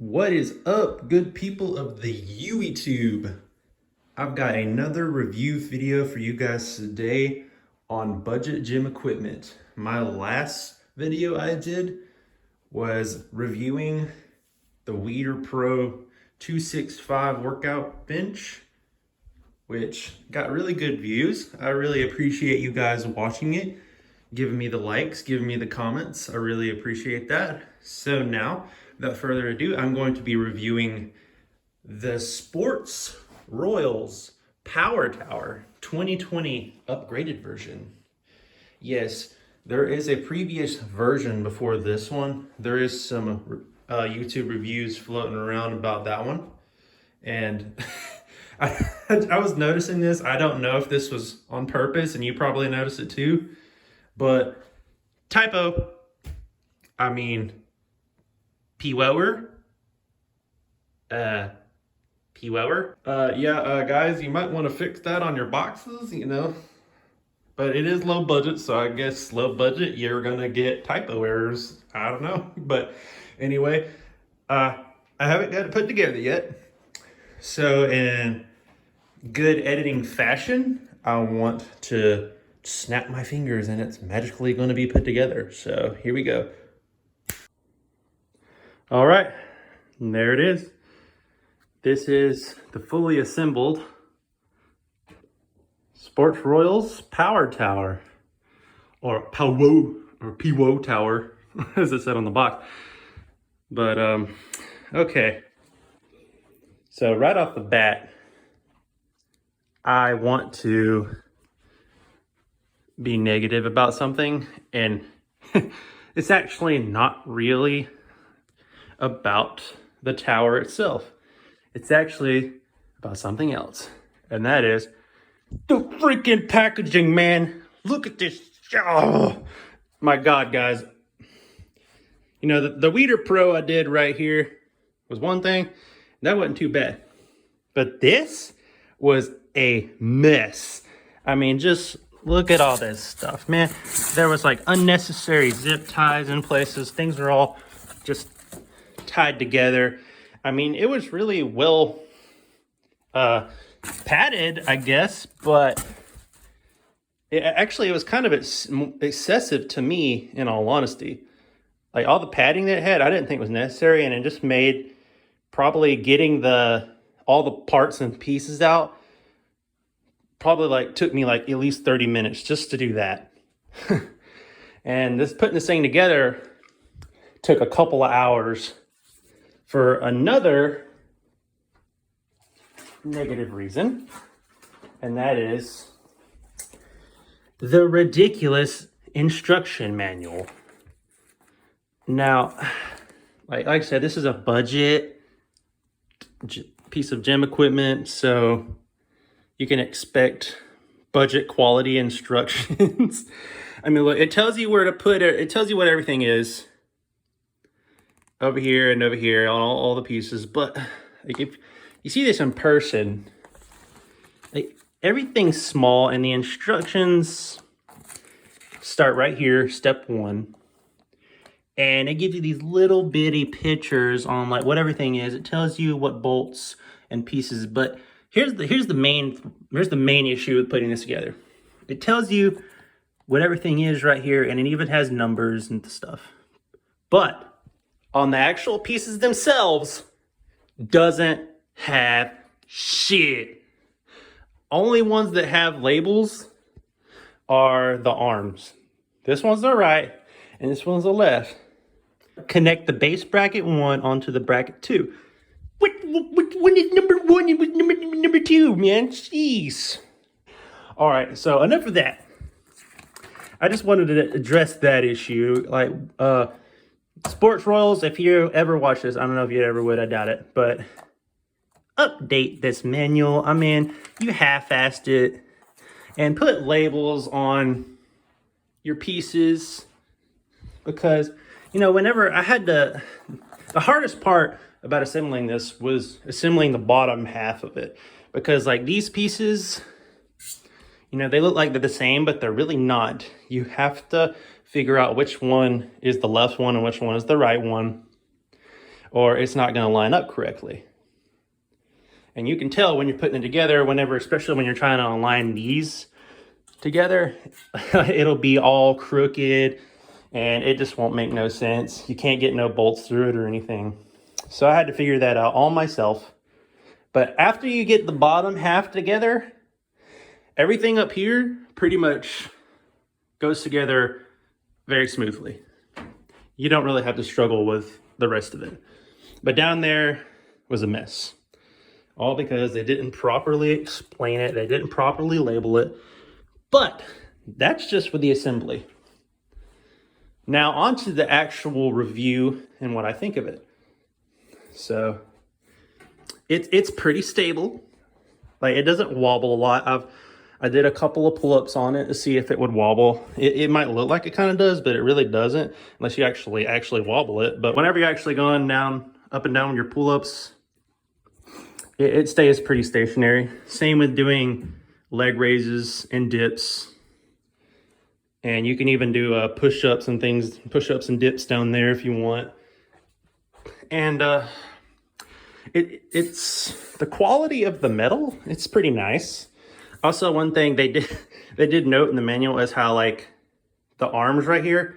What is up, good people of the YouTube? I've got another review video for you guys today on budget gym equipment. My last video I did was reviewing the Weeder Pro 265 workout bench, which got really good views. I really appreciate you guys watching it, giving me the likes, giving me the comments. I really appreciate that. So now, without further ado, I'm going to be reviewing the Sports Royals Power Tower 2020 upgraded version. Yes, there is a previous version before this one. There is some YouTube reviews floating around about that one. And I was noticing this. I don't know if this was on purpose, and you probably noticed it too. But typo, I mean, P-Weller. P-Weller. Guys, you might want to fix that on your boxes, But it is low budget, so I guess low budget, you're gonna get typo errors. I don't know. But anyway, I haven't got it put together yet. So in good editing fashion, I want to snap my fingers and it's magically going to be put together. So here we go. All right, and there it is. This is the fully assembled Sports Royals Power Tower, or P-Wo Tower, as it said on the box. But okay. So right off the bat, I want to be negative about something, and it's actually not really about the tower itself. It's actually about something else, and that is the freaking packaging, man. Look at this. Oh my God, guys. The Weeder Pro I did right here was one thing. That wasn't too bad. But this was a mess. I mean, just look at all this stuff, man. There was like unnecessary zip ties in places. Things were all just tied together. I mean, it was really well padded, I guess, but it was kind of excessive to me, in all honesty. Like all the padding that it had, I didn't think was necessary, and it just made probably getting all the parts and pieces out probably took me at least 30 minutes just to do that. And putting this thing together took a couple of hours for another negative reason, and that is the ridiculous instruction manual. Now, like I said, this is a budget piece of gym equipment, so you can expect budget quality instructions. I mean, look, it tells you where to put it. It tells you what everything is over here and over here on all the pieces. But if you see this in person, everything's small, and the instructions start right here, step 1. And it gives you these little bitty pictures on what everything is. It tells you what bolts and pieces, but here's the main issue with putting this together. It tells you what everything is right here, and it even has numbers and stuff. But on the actual pieces themselves, doesn't have shit. Only ones that have labels are the arms. This one's the right, and this one's the left. Connect the base bracket 1 onto the bracket 2. What one is number 1 and what's number 2, man? Jeez. All right, so enough of that. I just wanted to address that issue. Sports Royals, if you ever watch this, I don't know if you ever would, I doubt it, but update this manual. I mean, you half-assed it, and put labels on your pieces, because whenever I had the hardest part about assembling this was assembling the bottom half of it, because these pieces, they look like they're the same, but they're really not. You have to figure out which one is the left one and which one is the right one. or it's not going to line up correctly. And you can tell when you're putting it together, whenever, especially when you're trying to align these together, it'll be all crooked and it just won't make no sense. You can't get no bolts through it or anything. So I had to figure that out all myself. But after you get the bottom half together, everything up here pretty much goes together very smoothly. You don't really have to struggle with the rest of it. But down there was a mess. All because they didn't properly explain it. They didn't properly label it. But that's just for the assembly. Now onto the actual review and what I think of it. So it's pretty stable. Like, it doesn't wobble a lot. I did a couple of pull-ups on it to see if it would wobble. It might look like it kind of does, but it really doesn't unless you actually wobble it. But whenever you're actually going down, up and down your pull-ups, it stays pretty stationary. Same with doing leg raises and dips. And you can even do push-ups and things, push-ups and dips down there if you want. And it's the quality of the metal, it's pretty nice. Also, one thing they did note in the manual is how, like, the arms right here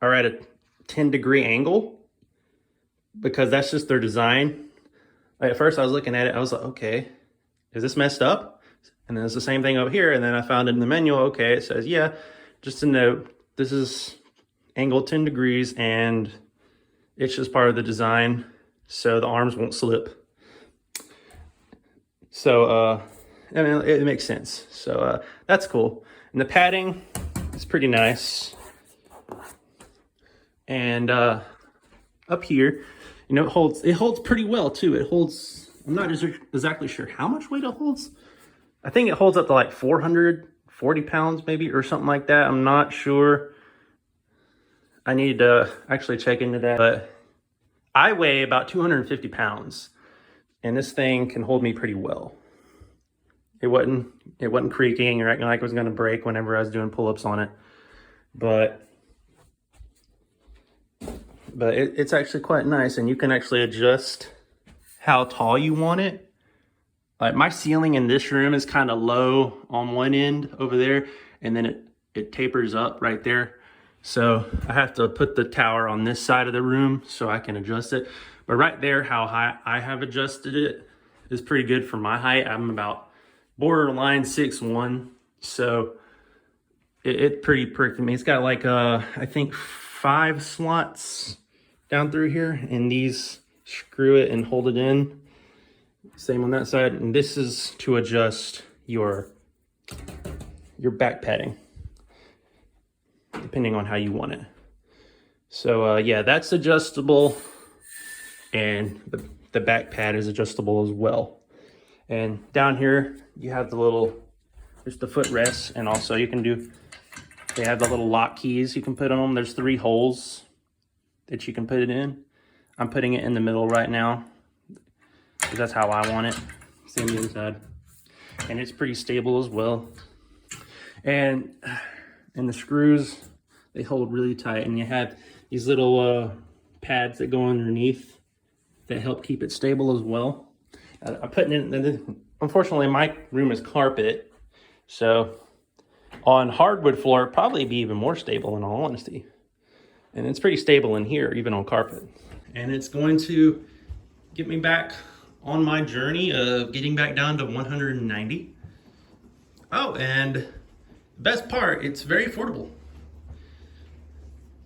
are at a 10-degree angle, because that's just their design. Like, at first I was looking at it, I was like, okay, is this messed up? And then it's the same thing over here. And then I found it in the manual, okay, it says, yeah, just a note, this is angled 10 degrees and it's just part of the design, so the arms won't slip. So, I mean, it makes sense. So that's cool. And the padding is pretty nice. And up here, you know, it holds pretty well too. It holds, I'm not exactly sure how much weight it holds. I think it holds up to like 440 pounds maybe, or something like that. I'm not sure. I need to actually check into that. But I weigh about 250 pounds and this thing can hold me pretty well. It wasn't creaking or acting like it was going to break whenever I was doing pull-ups on it. But it's actually quite nice, and you can actually adjust how tall you want it. Like, my ceiling in this room is kind of low on one end over there, and then it tapers up right there. So I have to put the tower on this side of the room so I can adjust it. But right there, how high I have adjusted it is pretty good for my height. I'm about borderline 6'1", so it's pretty perky. I mean, it's got like I think 5 slots down through here, and these screw it and hold it in. Same on that side, and this is to adjust your back padding depending on how you want it. So yeah, that's adjustable, and the back pad is adjustable as well. And down here you have there's the footrest, and also they have the little lock keys you can put on them. There's 3 holes that you can put it in. I'm putting it in the middle right now because that's how I want it. Same the other side. And it's pretty stable as well. And the screws, they hold really tight, and you have these little pads that go underneath that help keep it stable as well. I'm putting it in, unfortunately my room is carpet, so on hardwood floor it'd probably be even more stable in all honesty. And it's pretty stable in here, even on carpet. And it's going to get me back on my journey of getting back down to 190. Oh, and the best part, it's very affordable.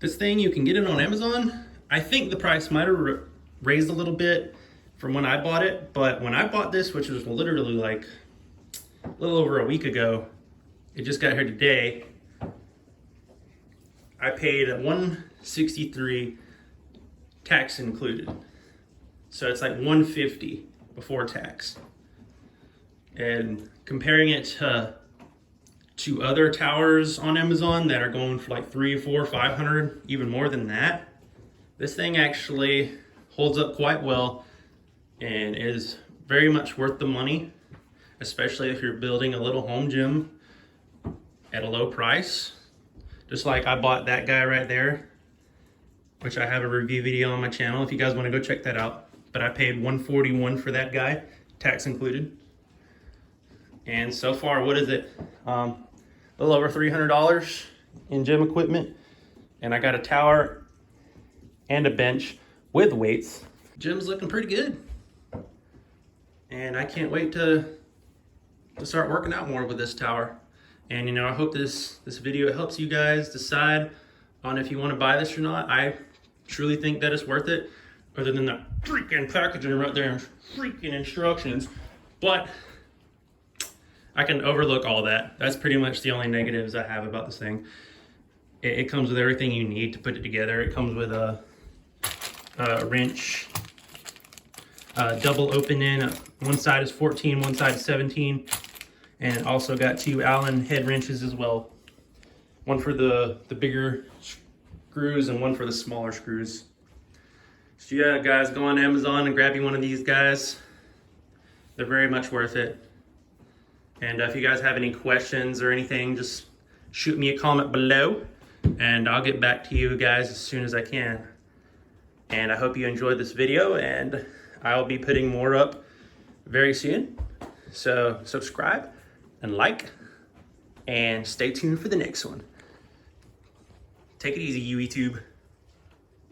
This thing, you can get it on Amazon. I think the price might have raised a little bit from when I bought it, but when I bought this, which was literally like a little over a week ago, it just got here today, I paid $163 tax included. So it's like $150 before tax. And comparing it to other towers on Amazon that are going for like $300, $400, $500, even more than that, this thing actually holds up quite well and is very much worth the money, especially if you're building a little home gym at a low price. Just like I bought that guy right there which I have a review video on my channel if you guys want to go check that out. But I paid $141 for that guy, tax included. And so far, what is it? A little over $300 in gym equipment. And I got a tower and a bench with weights. Gym's looking pretty good. And I can't wait to start working out more with this tower. And you know, I hope this video helps you guys decide on if you want to buy this or not. I truly think that it's worth it, other than the freaking packaging right there and freaking instructions. But I can overlook all that. That's pretty much the only negatives I have about this thing. It comes with everything you need to put it together. It comes with a wrench, double opening. One side is 14, one side is 17. And it also got 2 Allen head wrenches as well. One for the bigger screws and one for the smaller screws. So yeah, guys, go on Amazon and grab you one of these guys. They're very much worth it. And if you guys have any questions or anything, just shoot me a comment below and I'll get back to you guys as soon as I can. And I hope you enjoyed this video, and I'll be putting more up very soon. So subscribe and like, and stay tuned for the next one. Take it easy, YouTube.